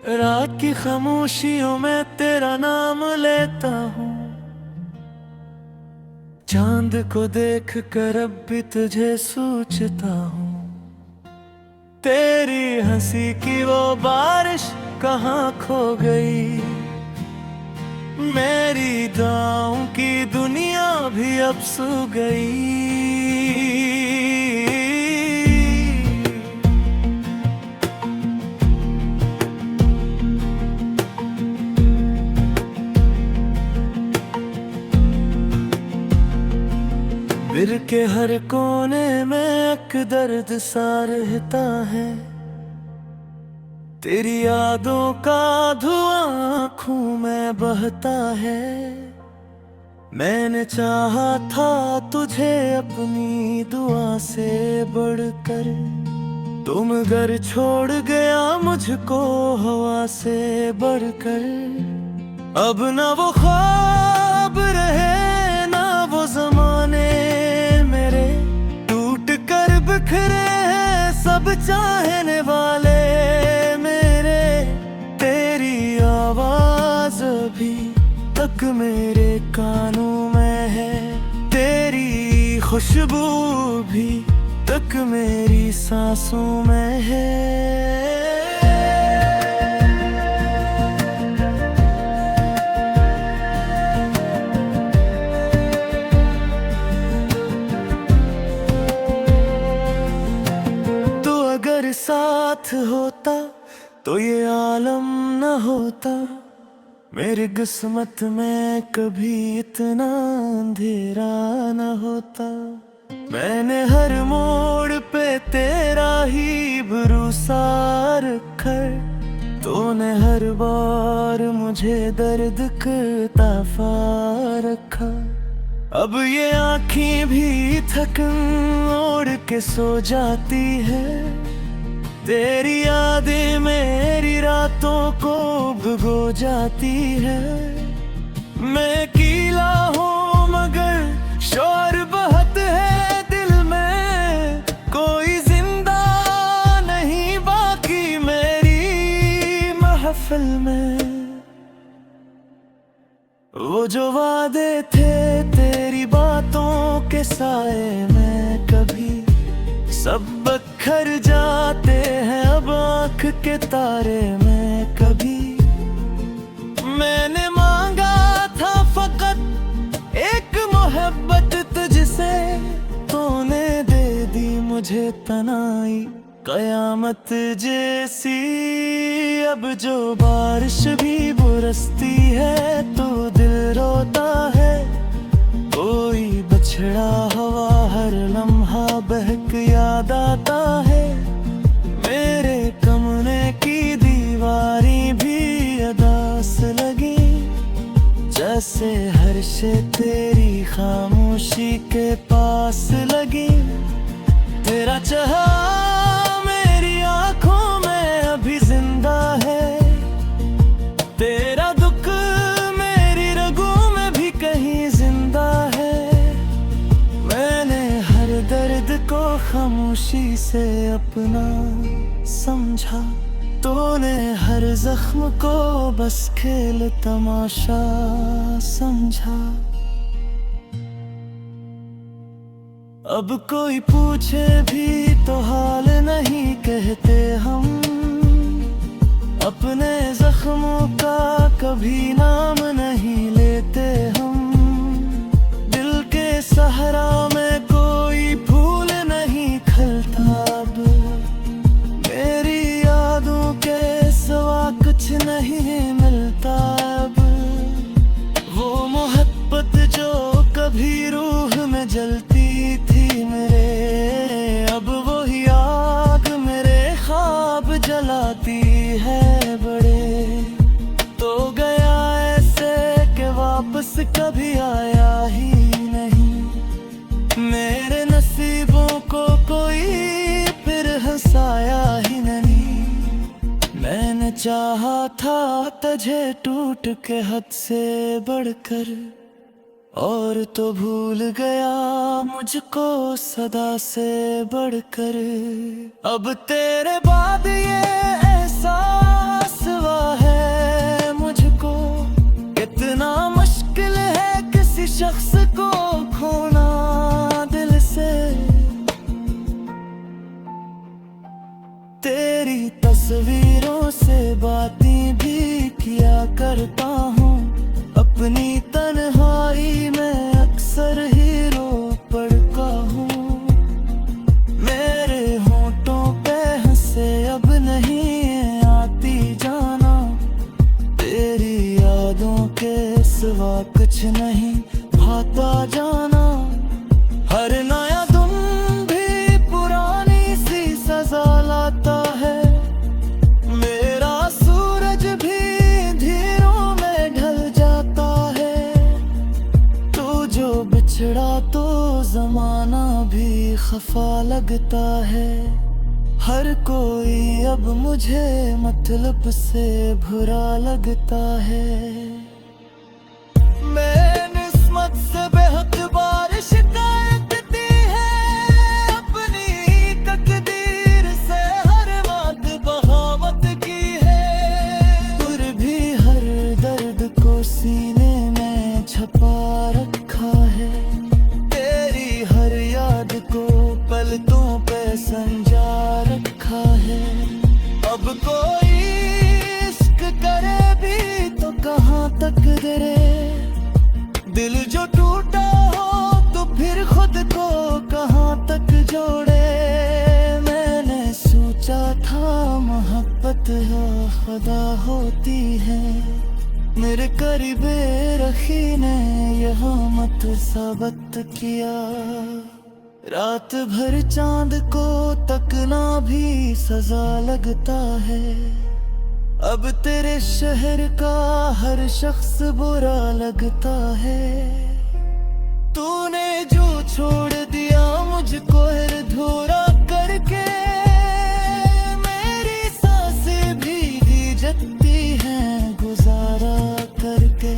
रात की खामोशियों में तेरा नाम लेता हूँ। चांद को देख कर अब भी तुझे सोचता हूँ। तेरी हंसी की वो बारिश कहाँ खो गई। मेरी दुआओं की दुनिया भी अब सो गई। दिल के हर कोने में एक दर्द सा रहता है। तेरी यादों का धुआं आँखों में बहता है। मैंने चाहा था तुझे अपनी दुआ से बढ़कर, तुम घर छोड़ गया मुझको हवा से बढ़कर। अब ना वो ख्वाब रहे ना वो जमाने मेरे, टूट कर बिखरे हैं सब चाहने वाले मेरे। तेरी आवाज अभी तक मेरे कानों में है, तेरी खुशबू भी तक मेरी सांसों में है। अगर साथ होता तो ये आलम न होता। मेरी किस्मत में कभी इतना अंधेरा न होता। मैंने हर मोड़ पे तेरा ही भरोसा रखा, तूने हर बार मुझे दर्द का तोहफा रखा। अब ये आँखें भी थकन ओढ़ के सो जाती है। तेरी यादें मेरी रातों को भिगो जाती है। मैं अकेला हूँ मगर शोर बहुत है दिल में, कोई जिंदा नहीं बाकी मेरी महफिल में। वो जो वादे थे तेरी बातों के साए में कभी सब बखर जाते हैं अब आँख के तारे में कभी। मैंने मांगा था फकत एक मोहब्बत तुझसे, तूने दे दी मुझे तनाई कयामत जैसी। अब जो बारिश भी बरसती है तो दिल रोता है। कोई बछड़ा हवा हर लम्हा बहक याद आता है। मेरे कमरे की दीवारें भी अदास लगी, जैसे हर शे तेरी खामोशी के पास लगी। तेरा चाहा मेरी आंखों में अभी जिंदा है, तेरा दुख मेरी रगों में भी कहीं जिंदा है। मैंने हर दर्द को खामोशी से अपना समझा, तूने हर जख्म को बस खेल तमाशा समझा। अब कोई पूछे भी तो हाल नहीं कहते हम, अपने जख्मों का कभी नाम नहीं लेते हम। दिल के सहरा में कोई फूल नहीं खिलता अब, मेरी यादों के सिवा कुछ नहीं मिलता अब। वो मोहब्बत जो कभी रूह में जलती थी मेरे, अब वही आग मेरे ख्वाब जलाती है बड़े। तो गया ऐसे कि वापस कभी आया ही नहीं, मेरे नसीबों को कोई फिर हंसाया ही नहीं। मैंने चाहा था तुझे टूट के हद से बढ़कर, और तो भूल गया मुझको सदा से बढ़कर। अब तेरे बाद ये एहसास शख्स को खोना दिल से। तेरी तस्वीरों से बातें भी किया करता हूँ, अपनी तन्हाई में अक्सर ही रो पड़ता हूँ। मेरे होंठों पे हंसे अब नहीं आती जाना, तेरी यादों के सिवा कुछ नहीं भाता जाना। हर नया दिन भी पुरानी सी सजा लाता है, मेरा सूरज भी धीरों में ढल जाता है। तू जो बिछड़ा तो जमाना भी खफा लगता है, हर कोई अब मुझे मतलब से बुरा लगता है। मैं निस्मत से बेहद बार शिकायत दी है, अपनी तकदीर से हर बात बगावत की है। फिर भी हर दर्द को सीने में छपा रखा है, तेरी हर याद को पलकों पे संजा रखा है। अब कोई इश्क करे भी तो कहाँ तक डरे, दिल जो टूटा हो तो फिर खुद को कहाँ तक जोड़े। मैंने सोचा था मोहब्बत हो खुदा होती है, मेरे करीबे रखी ने यह मत साबित किया। रात भर चांद को तकना भी सजा लगता है, अब तेरे शहर का हर शख्स बुरा लगता है। तूने जो छोड़ दिया मुझको धूरा करके, मेरी सांसें भीगी जगती हैं गुजारा करके।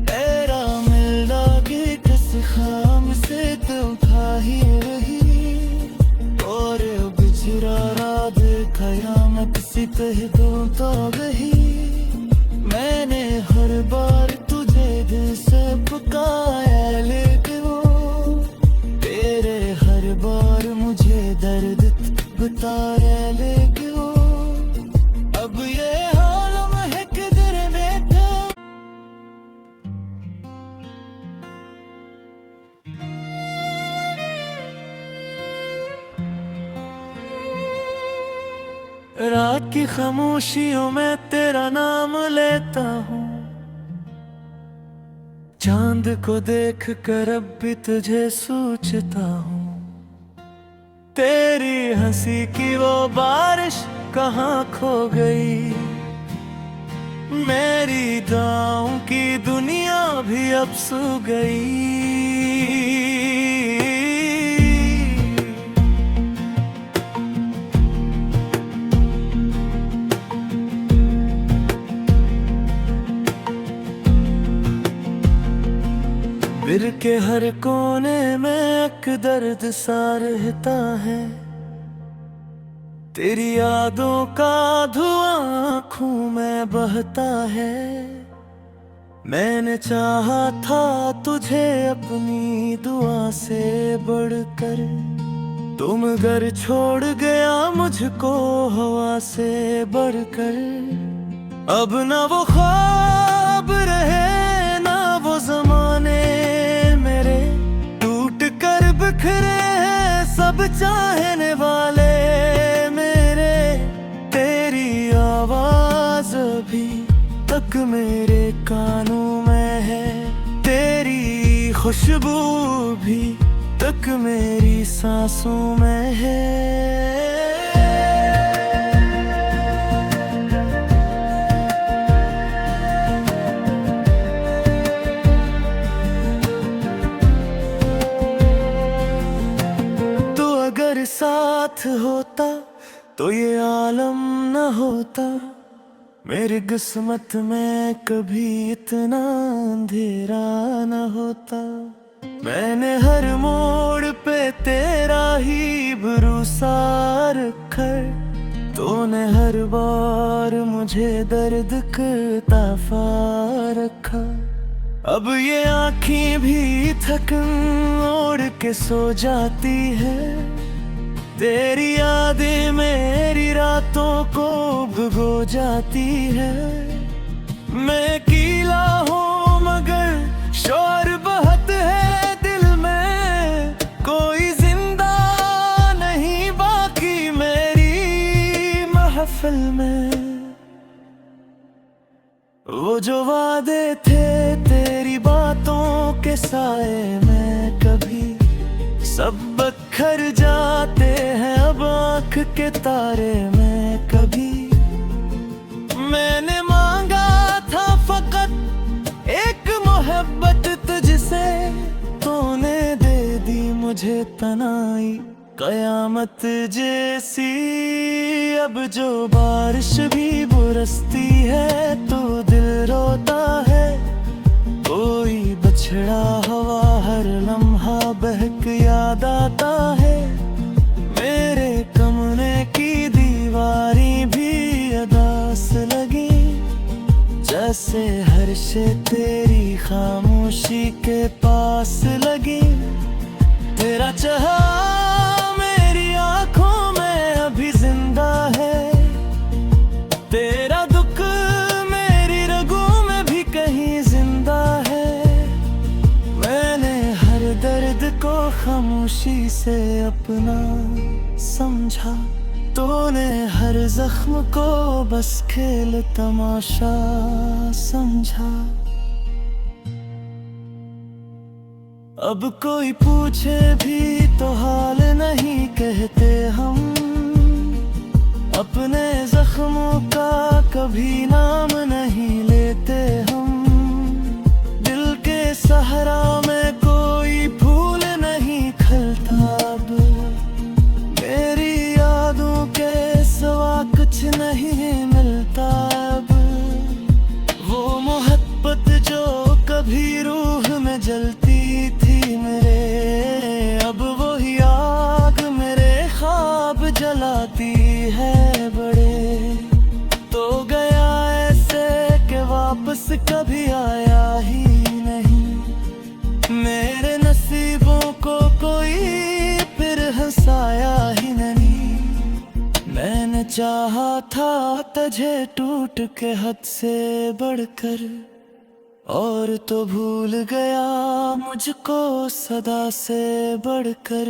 तेरा मिलना भी किस खाम से तो था ही रही, और बिछड़ा रात कयामत सी कह दूं तो गही। मैंने हर बार तुझे दिल से पुकारा, लेकिन तेरे हर बार मुझे दर्द बताया। लेकिन अब ये हालम है किधर बैठा। रात की खामोशियों में तेरा नाम लेता हूँ, चांद को देख कर अब भी तुझे सोचता हूँ। तेरी हंसी की वो बारिश कहाँ खो गई, मेरी दुआओं की दुनिया भी अब सो गई। दिल के हर कोने में एक दर्द सा रहता है, तेरी यादों का धुआं आँखों में बहता है। मैंने चाहा था तुझे अपनी दुआ से बढ़कर, तुम घर छोड़ गया मुझको हवा से बढ़कर। अब ना वो ख्वाब रहे ना वो जमाने मेरे, टूट कर बिखरे हैं सब चाहने वाले मेरे। तेरी आवाज अभी तक मेरे कानों में है, तेरी खुशबू भी तक मेरी सांसों में है। साथ होता तो ये आलम न होता, मेरी किस्मत में कभी इतना अंधेरा न होता। मैंने हर मोड़ पे तेरा ही भरोसा रखा, तूने हर बार मुझे दर्द का तोहफा रखा। अब ये आँखें भी थकन ओढ़ के सो जाती है। तेरी यादें मेरी रातों को भिगो जाती है। मैं अकेला हूँ मगर शोर बहुत है दिल में, कोई जिंदा नहीं बाकी मेरी महफिल में। वो जो वादे थे तेरी बातों के साए में कभी सब बखर जाते हैं अब आँख के तारे में। कभी मैंने मांगा था फकत एक मोहब्बत तुझसे, तूने दे दी मुझे तनाई कयामत जैसी। अब जो बारिश भी बरसती है तो दिल रोता है, कोई बछड़ा हवा हर लम्हा बहक याद आता है। मेरे कमरे की दीवारी भी अदास लगी, जैसे हर शे तेरी खामोशी के पास लगी। तेरा चाहा मेरी आंखों में अभी जिंदा है, तेरा दुख मेरी रगों में भी कहीं जिंदा है। मैंने हर दर्द को खामोशी से अपना समझा, तूने हर जख्म को बस खेल तमाशा समझा। अब कोई पूछे भी तो हाल नहीं कहते हम, अपने जख्मों का कभी नाम नहीं लेते हम। दिल के सहरा में कोई फूल नहीं खिलता अब, मेरी यादों के सिवा कुछ नहीं मिलता अब। वो मोहब्बत जो कभी रूह में जलती थी मेरे, अब वही आग मेरे ख्वाब जलाती है बड़े। तो गया ऐसे कि वापस कभी आया ही नहीं, मेरे नसीबों को कोई फिर हंसाया ही नहीं। मैंने चाहा था तुझे टूट के हद से बढ़कर, और तो भूल गया मुझको सदा से बढ़कर।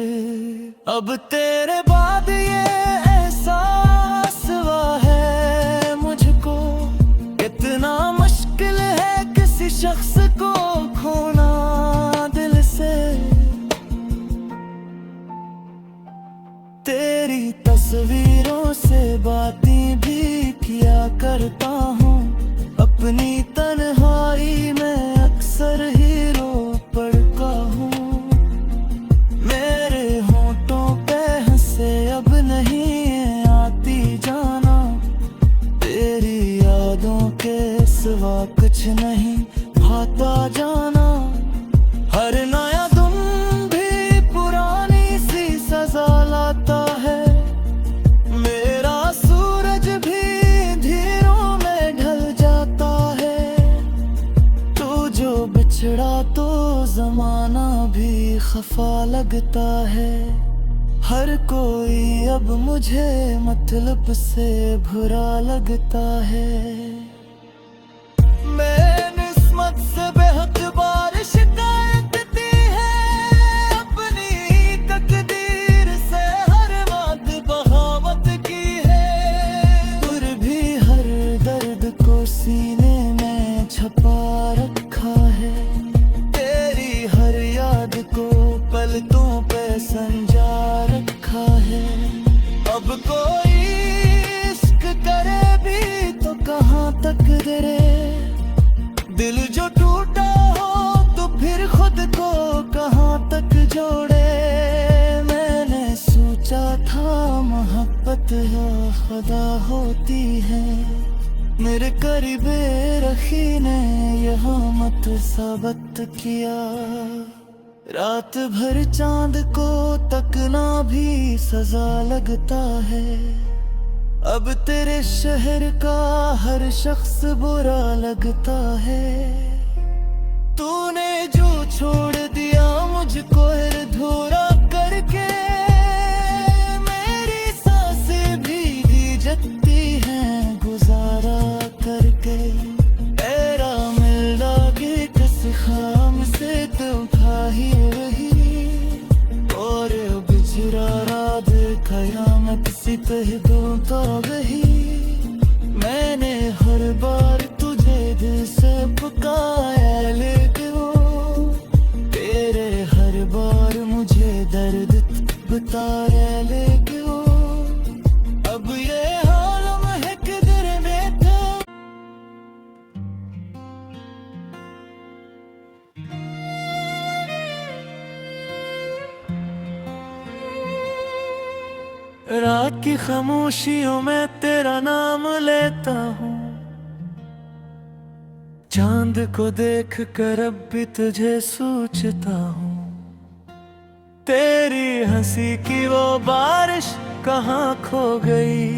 अब तेरे बाद ये एहसास हुआ है मुझको, कितना मुश्किल है किसी शख्स को खोना दिल से। तेरी तस्वीरों से बातें भी किया करता हूँ, अपनी तन्हाई में अक्सर ही रो पड़ता हूँ। मेरे होंठों पे हंसे अब नहीं आती जाना, तेरी यादों के सिवा कुछ नहीं भाता जाना। हर नया दिन भी पुरानी सी सजा लाता है, मेरा सूरज भी धीरों में ढल जाता है। तू जो बिछड़ा तो जमाना भी खफा लगता है, हर कोई अब मुझे मतलब से बुरा लगता है। मैं निस्मत से बेहद बारिश शिकायत दी है, अपनी तकदीर से हर बात बगावत की है। फिर भी हर दर्द को सीने में छपा रखा है, तेरी हर याद को पलकों पे संजा रखा है। अब कोई इश्क करे भी तो कहाँ तक डरे, दिल जो टूटा हो तो फिर खुद को कहाँ तक जोड़े। मैंने सोचा था मोहब्बत या खुदा होती है, मेरे करीबे रखी ने यहाँ मत साबित किया। रात भर चांद को तकना भी सजा लगता है, अब तेरे शहर का हर शख्स बुरा लगता है। तूने जो छोड़ दिया मुझको धूरा करके, मेरी सांसें भीगी जगती हैं गुजारा करके। तेरा मिलना के कस खाम से तुम खा ही रही, और बिछड़ा रात कयामत सी कह दूं तो वही। मैंने हर बार तुझे दिल से पुकारा, लेकिन तेरे हर बार मुझे दर्द बता रहे, लेकिन अब ये हालम है किधर में था। रात की खामोशियों में तेरा नाम लेता हूँ, चांद को देख कर अब भी तुझे सोचता हूँ। तेरी हंसी की वो बारिश कहाँ खो गई,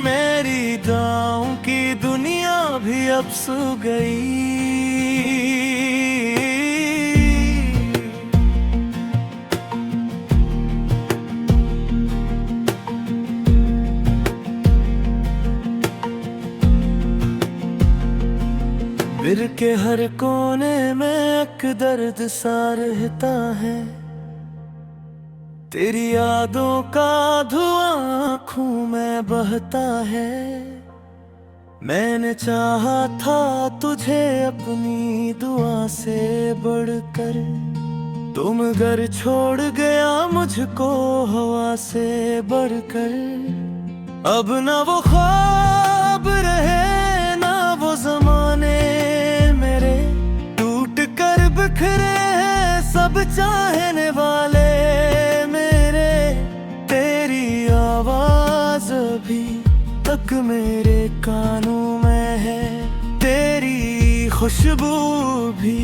मेरी दुआओं की दुनिया भी अब सो गई। दिल के हर कोने में एक दर्द सा रहता है, तेरी यादों का धुआं आँखों में बहता है। मैंने चाहा था तुझे अपनी दुआ से बढ़कर, तुम घर छोड़ गया मुझको हवा से बढ़कर। अब ना वो ख्वाब रहे ना वो ज़माने मेरे, टूट कर बिखरे हैं सब चाहने वाले मेरे। तेरी आवाज़ अभी तक मेरे कानों में है, तेरी खुशबू भी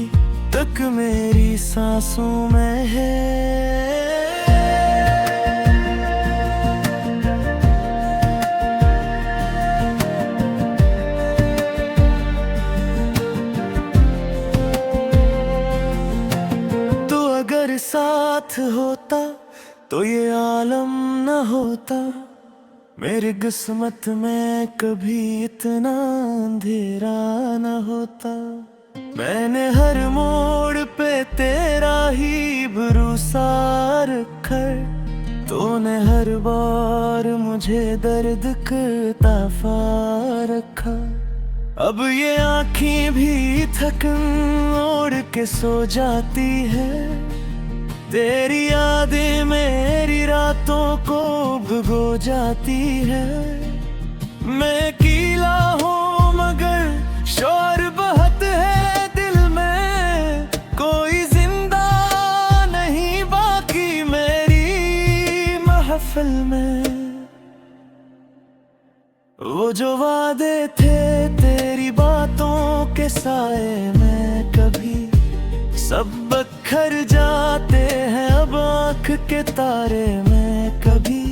तक मेरी सांसों में है। साथ होता तो ये आलम न होता, मेरी किस्मत में कभी इतना अंधेरा न होता। मैंने हर मोड़ पे तेरा ही भरोसा रखा, तूने हर बार मुझे दर्द का तोहफा रखा। अब ये आँखें भी थकन ओढ़ के सो जाती है, तेरी यादें मेरी रातों को भिगो जाती है। मैं कीला हूँ मगर शोर बहुत है दिल में, कोई जिंदा नहीं बाकी मेरी महफिल में। वो जो वादे थे तेरी बातों के साए में कभी सब बखर जाते हैं अब आँख के तारे में कभी।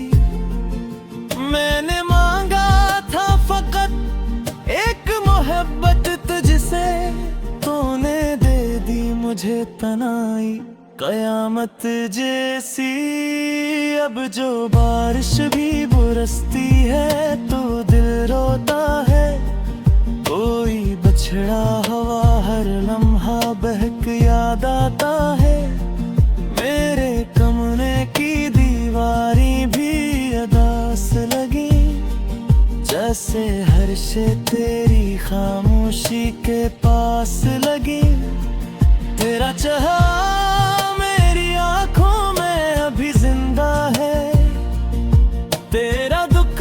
मैंने मांगा था फकत एक मोहब्बत तुझसे, तूने दे दी मुझे तनाई कयामत जैसी। अब जो बारिश भी बरसती है तो दिल रोता है, कोई बछड़ा हवा हर लम्हा बहक याद आता है। मेरे कमरे की दीवारें भी अदास लगी, जैसे हर शे तेरी खामोशी के पास लगी। तेरा चाहा मेरी आंखों में अभी जिंदा है, तेरा दुख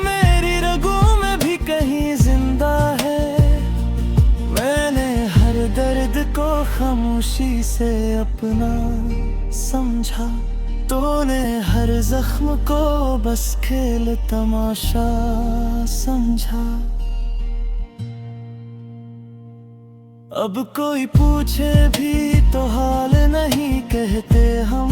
मेरी रगों में भी कहीं जिंदा है। मैंने हर दर्द को खामोशी से अपना समझा, तूने हर जख्म को बस खेल तमाशा समझा। अब कोई पूछे भी तो हाल नहीं कहते हम,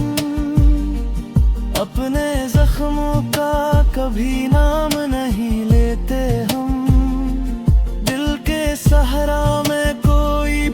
अपने जख्मों का कभी नाम नहीं लेते हम। दिल के सहरा में कोई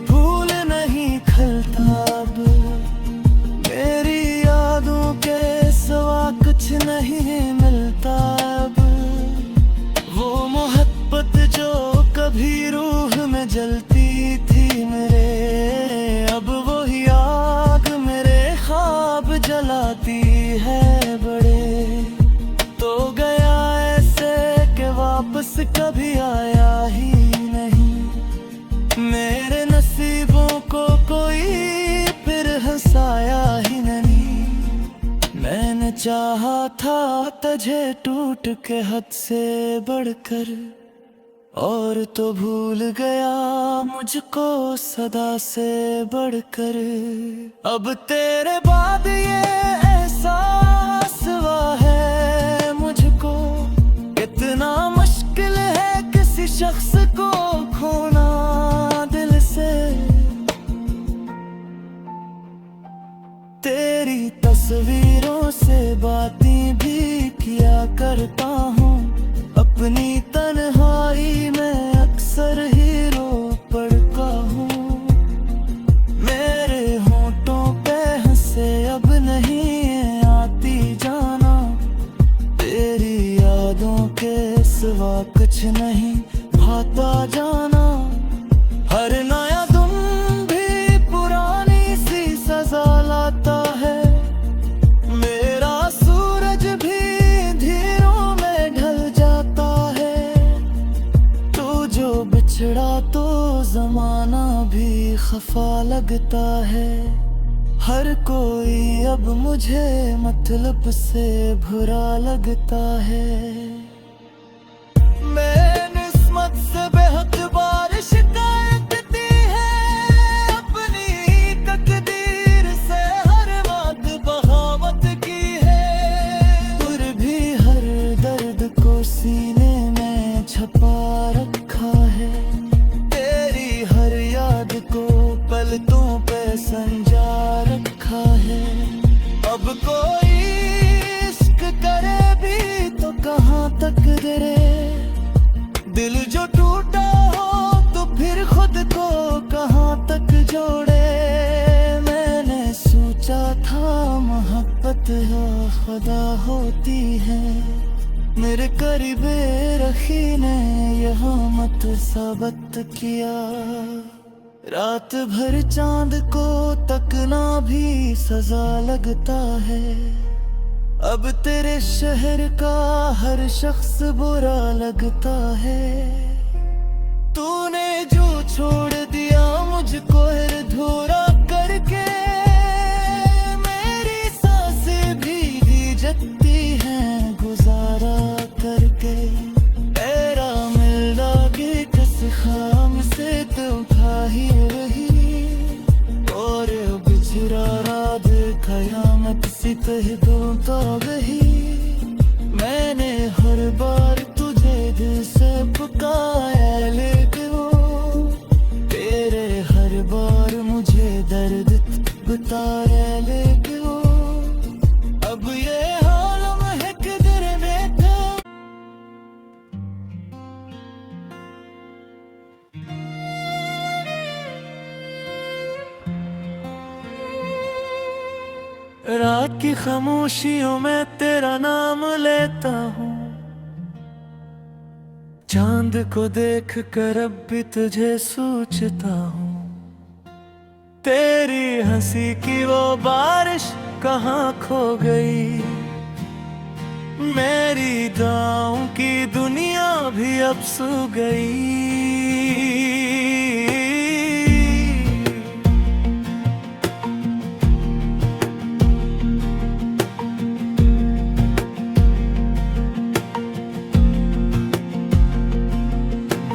था तुझे टूट के हद से बढ़कर, और तो भूल गया मुझको सदा से बढ़कर। अब तेरे बाद ये एहसास हुआ है मुझको, कितना मुश्किल है किसी शख्स को खोना दिल से। तेरी तस्वीरों से बातें भी किया करता हूँ, अपनी तन्हाई में अक्सर ही रो पड़ता हूँ। मेरे होंठों पे हंसे अब नहीं आती जाना, तेरी यादों के सिवा कुछ नहीं भाता जाना। हर नया दिन भी पुरानी सी सजा लाता है, मेरा सूरज भी धीरों में ढल जाता है। तू जो बिछड़ा तो जमाना भी खफा लगता है, हर कोई अब मुझे मतलब से बुरा लगता है। मैं किस्मत से बेहद बार शिकायत दी है, अपनी तकदीर से हर बात बगावत की है। फिर भी हर दर्द को सीने में छपा रखा है, तेरी हर याद को पलकों पे संजा रखा है। अब कोई इश्क करे भी तो कहाँ तक गिरे, दिल जो टूटा हो तो फिर खुद को कहाँ तक जोड़े। मैंने सोचा था मोहब्बत हो खुदा होती है, मेरे करीबे रखी ने यह मत साबित किया। रात भर चांद को तकना भी सजा लगता है, अब तेरे शहर का हर शख्स बुरा लगता है। तूने जो छोड़ दिया मुझको अधूरा करके, मेरी सांसें भीगी जगती हैं गुजारा करके। तेरा मिलना की किस खाम से तुम खा ही रही, और बिछड़ा रात कयामत सी कह दूं तो गही। मैंने हर बार तुझे दिल से पुकारा, लेकिन तेरे हर बार मुझे दर्द बताया। लेकिन अब ये हाल है किधर बैठा। रात की खामोशियों में तेरा नाम लेता हूँ, चांद को देख कर अब भी तुझे सोचता हूँ। तेरी हंसी की वो बारिश कहाँ खो गई, मेरी दुआओं की दुनिया भी अब सो गई।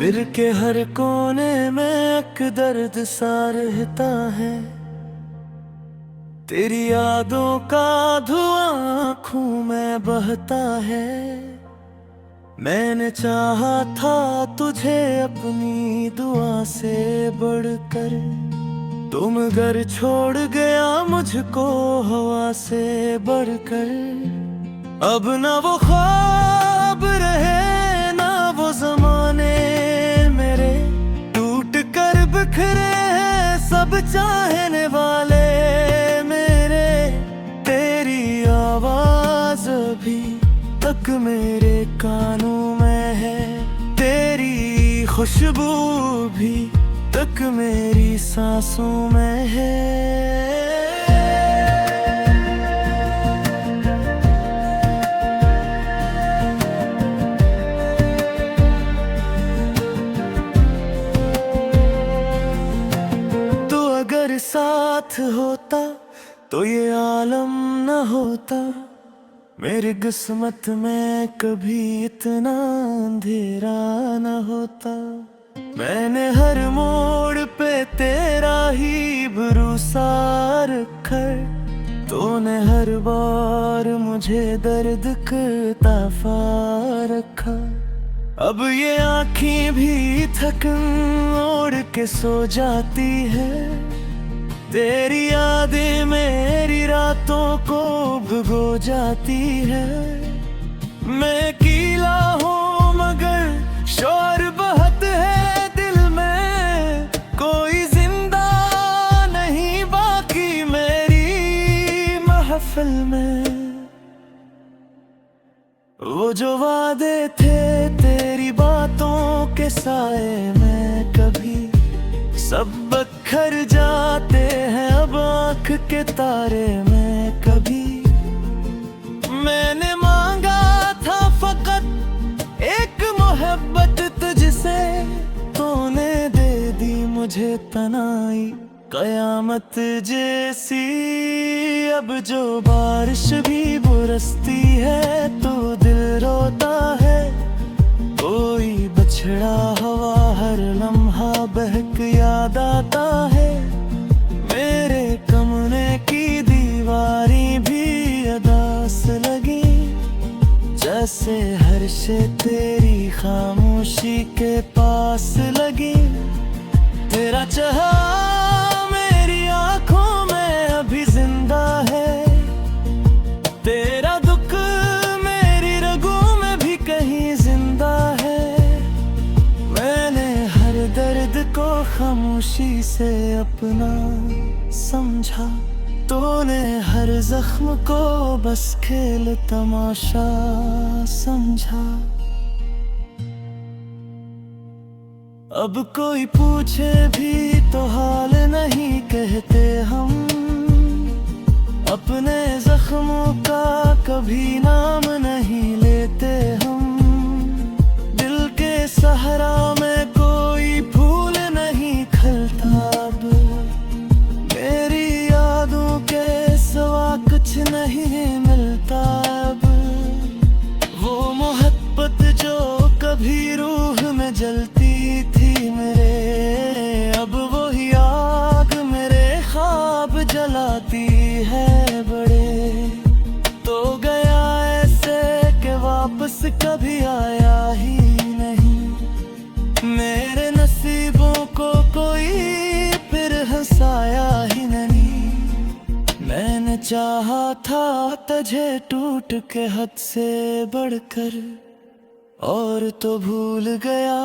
दिल के हर कोने में एक दर्द सा रहता है, तेरी यादों का धुआं आँखों में बहता है। मैंने चाहा था तुझे अपनी दुआ से बढ़कर, तुम घर छोड़ गया मुझको हवा से बढ़कर। अब ना वो ख्वाब रहे ना वो जमाने मेरे, टूट कर बिखरे हैं सब चाहने वाले मेरे। तेरी आवाज अभी तक मेरे कानों में है, तेरी खुशबू भी तक मेरी सांसों में है। साथ होता तो ये आलम न होता, मेरी किस्मत में कभी इतना अंधेरा न होता। मैंने हर मोड़ पे तेरा ही भरोसा रखा। तूने हर बार मुझे दर्द का तोहफा रखा। अब ये आँखें भी थकन ओढ़ के सो जाती है। तेरी यादें मेरी रातों को भिगो जाती है। मैं अकेला हूँ मगर शोर बहुत है दिल में। कोई जिंदा नहीं बाकी मेरी महफिल में। वो जो वादे थे तेरी बातों के साए में कभी सब बिखर जाते हैं अब आँख के तारे में कभी। मैंने मांगा था फकत एक मोहब्बत तुझसे। तूने दे दी मुझे तनाई कयामत जैसी। अब जो बारिश भी बरसती है तो दिल रोता है। कोई बछड़ा हवा हर लम्हा बहक याद आता है। मेरे कमरे की दीवारें भी अदास लगी। जैसे हर शे तेरी खामोशी के पास लगी। तेरा चाहा मेरी आंखों में अभी जिंदा है। तेरा दुख मेरी रगों में भी कहीं जिंदा है। मैंने हर दर्द को खामोशी से अपना समझा। तूने हर जख्म को बस खेल तमाशा समझा। अब कोई पूछे भी तो हाल नहीं कहते हम। अपने जख्मों का कभी नाम नहीं लेते हम। दिल के सहरा में कोई फूल नहीं खिलता अब। मेरी यादों के सिवा कुछ नहीं मिलता अब। वो मोहब्बत जो कभी रूह में जलती थी मेरे, अब वही आग मेरे ख्वाब जलाती है बड़े। तो गया ऐसे कि वापस कभी आया ही नहीं। मेरे नसीबों को कोई फिर हंसाया ही नहीं। मैंने चाहा था तुझे टूट के हद से बढ़कर, और तो भूल गया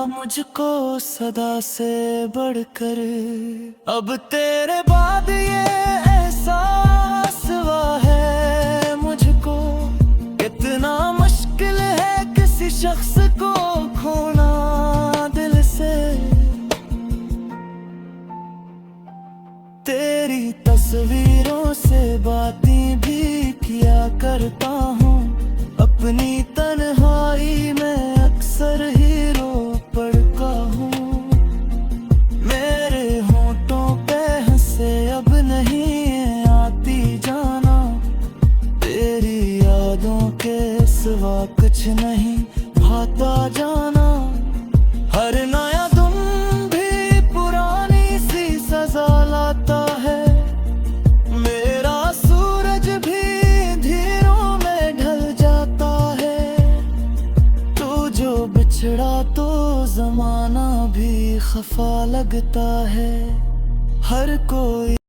मुझको सदा से बढ़कर। अब तेरे बाद ये एहसास हुआ है मुझको, कितना मुश्किल है किसी शख्स को खोना दिल से। तेरी तस्वीरों से बातें भी किया करता हूँ। अपनी तन्हाई में अक्सर ही रो पड़ता हूँ। मेरे होंठों पे हंसे अब नहीं आती जाना। तेरी यादों के सिवा कुछ नहीं भाता जाना। हर नया दिन भी पुरानी सी सजा लाता है। मेरा सूरज भी धीरों में ढल जाता है। तू जो बिछड़ा तो जमाना भी खफा लगता है। हर कोई